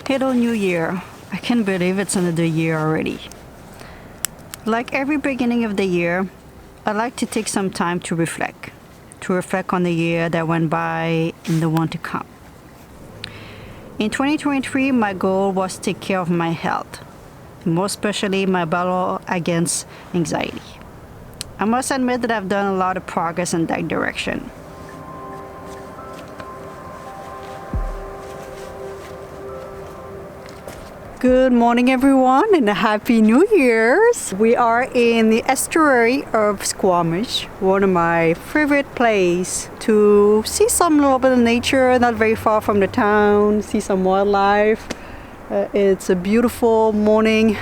Hello, New Year. I can't believe it's another year already. Like every beginning of the year, I like to take some time to reflect on the year that went by and the one to come. In 2023, my goal was to take care of my health, more especially my battle against anxiety. I must admit that I've done a lot of progress in that direction. Good morning, everyone, and a Happy New Year's. We are in the estuary of Squamish, one of my favorite places to see some little bit of nature, not very far from the town, see some wildlife. It's a beautiful morning.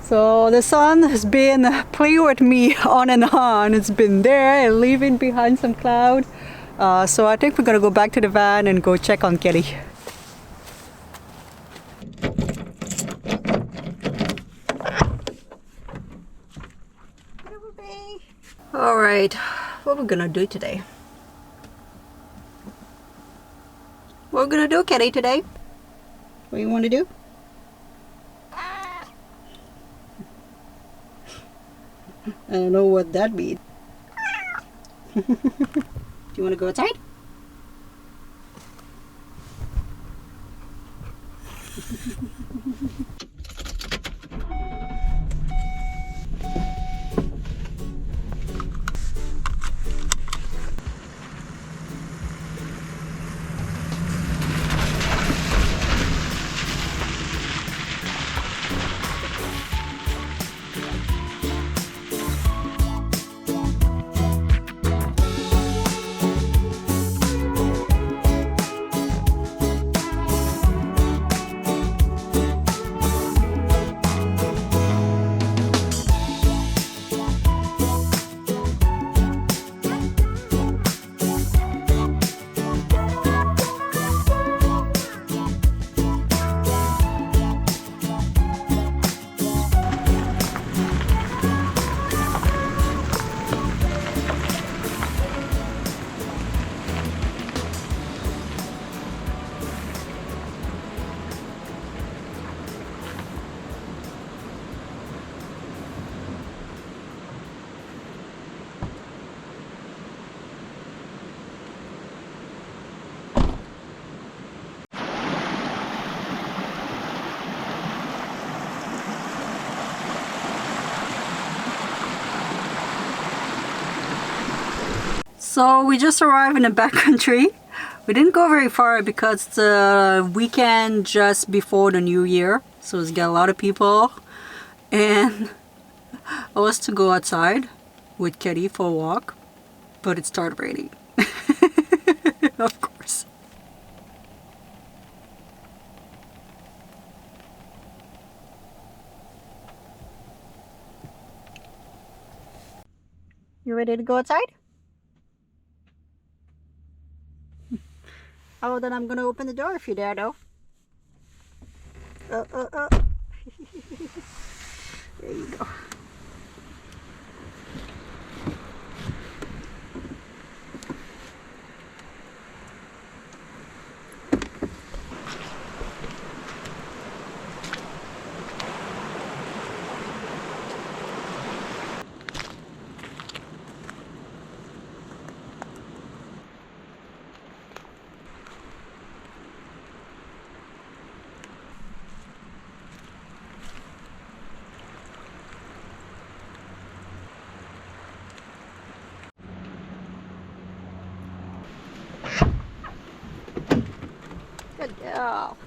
So the sun has been playing with me on and on. It's been there and leaving behind some cloud. So I think we're gonna go back to the van and go check on Kelly. All right, what we're gonna do today? What we're gonna do, Kelly, today? What do you want to do? I don't know what that means. Do you want to go outside? So we just arrived in the backcountry. We didn't go very far because it's a weekend just before the new year. So it's got a lot of people. And I was to go outside with Kitty for a walk, but it started raining. Of course. You ready to go outside? Oh, then I'm gonna open the door if you're there, though. There you go. yourself.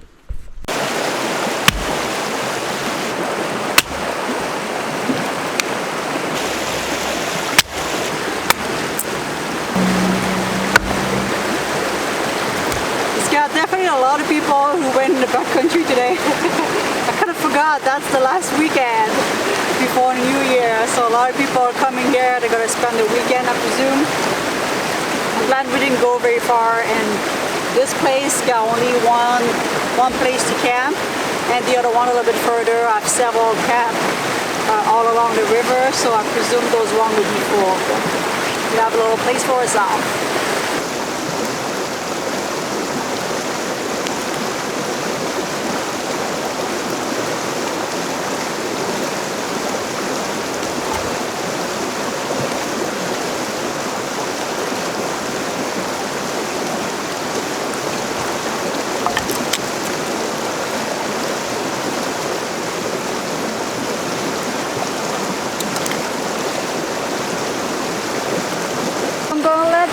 Definitely a lot of people who went in the backcountry today. I kind of forgot that's the last weekend before New Year, so a lot of people are coming here. They're gonna spend the weekend, I presume. I'm glad we didn't go very far, and this place got only one place to camp, and the other one a little bit further I have several camp all along the river, so I presume those one would be full. We have a little place for ourselves.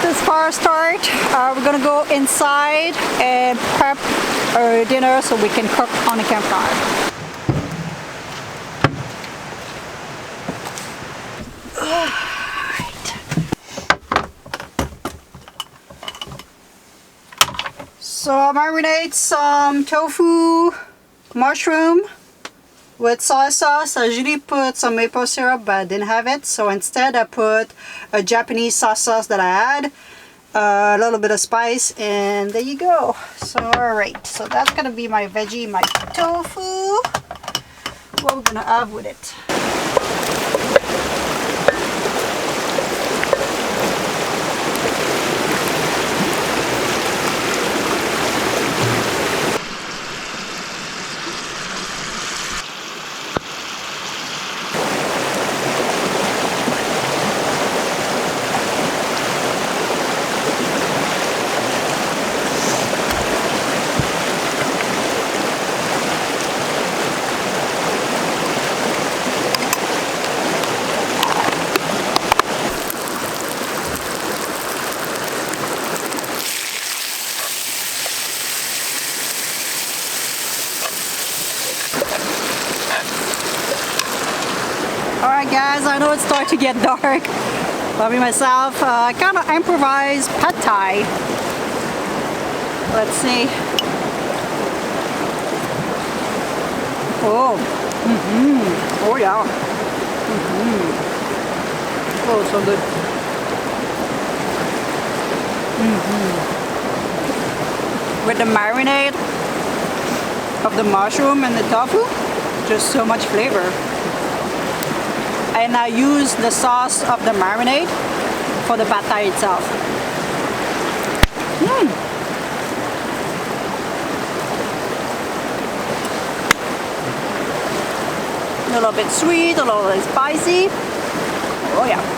This fire start. We're gonna go inside and prep our dinner so we can cook on the campfire. Alright. So I marinate some tofu, mushroom with soy sauce. I usually put some maple syrup, but I didn't have it, so instead I put a Japanese sauce that I had, a little bit of spice, and there you go. So alright, so that's gonna be my veggie, my tofu. What we're gonna have with it. Alright guys, I know it's starting to get dark. But me myself, kind of improvised pad thai. Let's see. Oh, oh yeah. Oh, so good. With the marinade of the mushroom and the tofu, just so much flavor. And I use the sauce of the marinade for the pad thai itself. A little bit sweet, a little bit spicy. Oh yeah.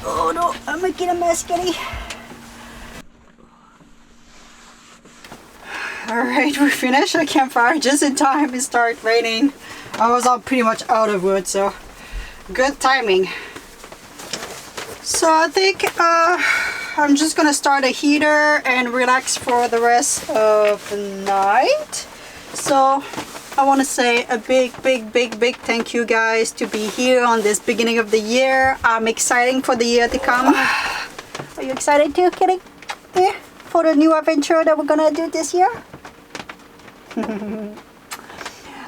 Oh no, I'm making a mess, Kitty. Alright, we're finished the campfire just in time it started raining. I was all pretty much out of wood, so good timing. So I think I'm just gonna start a heater and relax for the rest of the night. So I want to say a big thank you guys to be here on this beginning of the year. I'm excited for the year to come. Are you excited too, Kitty? Yeah, for the new adventure that we're gonna do this year?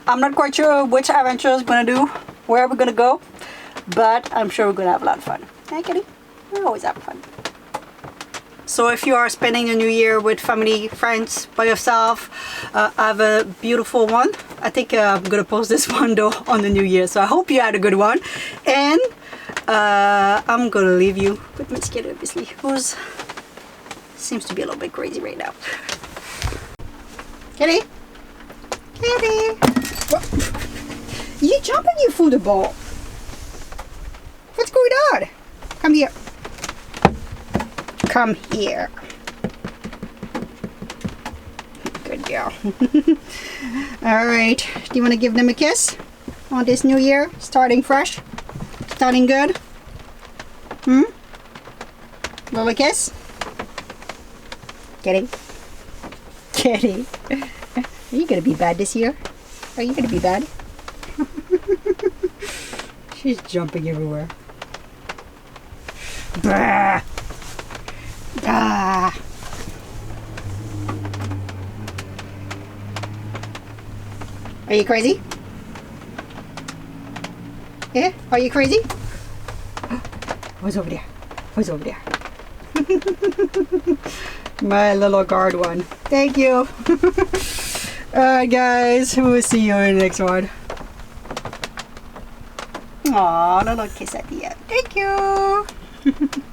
I'm not quite sure which adventure we're gonna do, where we're gonna go, but I'm sure we're gonna have a lot of fun. Hey, Kitty? We always have fun. So if you are spending the new year with family, friends, by yourself, have a beautiful one. I think I'm gonna post this one though on the new year, so I hope you had a good one. And I'm gonna leave you with my kid, obviously, who's seems to be a little bit crazy right now. Kitty? Kitty? What? You jumping your food ball? What's going on? Come here. Come here. Good girl. Alright. Do you want to give them a kiss on this new year? Starting fresh? Starting good? Little kiss? Kitty? Kitty? Are you gonna be bad this year? Are you gonna be bad? She's jumping everywhere. Bah! Ah! Are you crazy? Yeah? Are you crazy? Who's over there? Who's over there? My little guard one. Thank you. Alright guys, we'll see you in the next one. Aww, little kiss at the end. Thank you.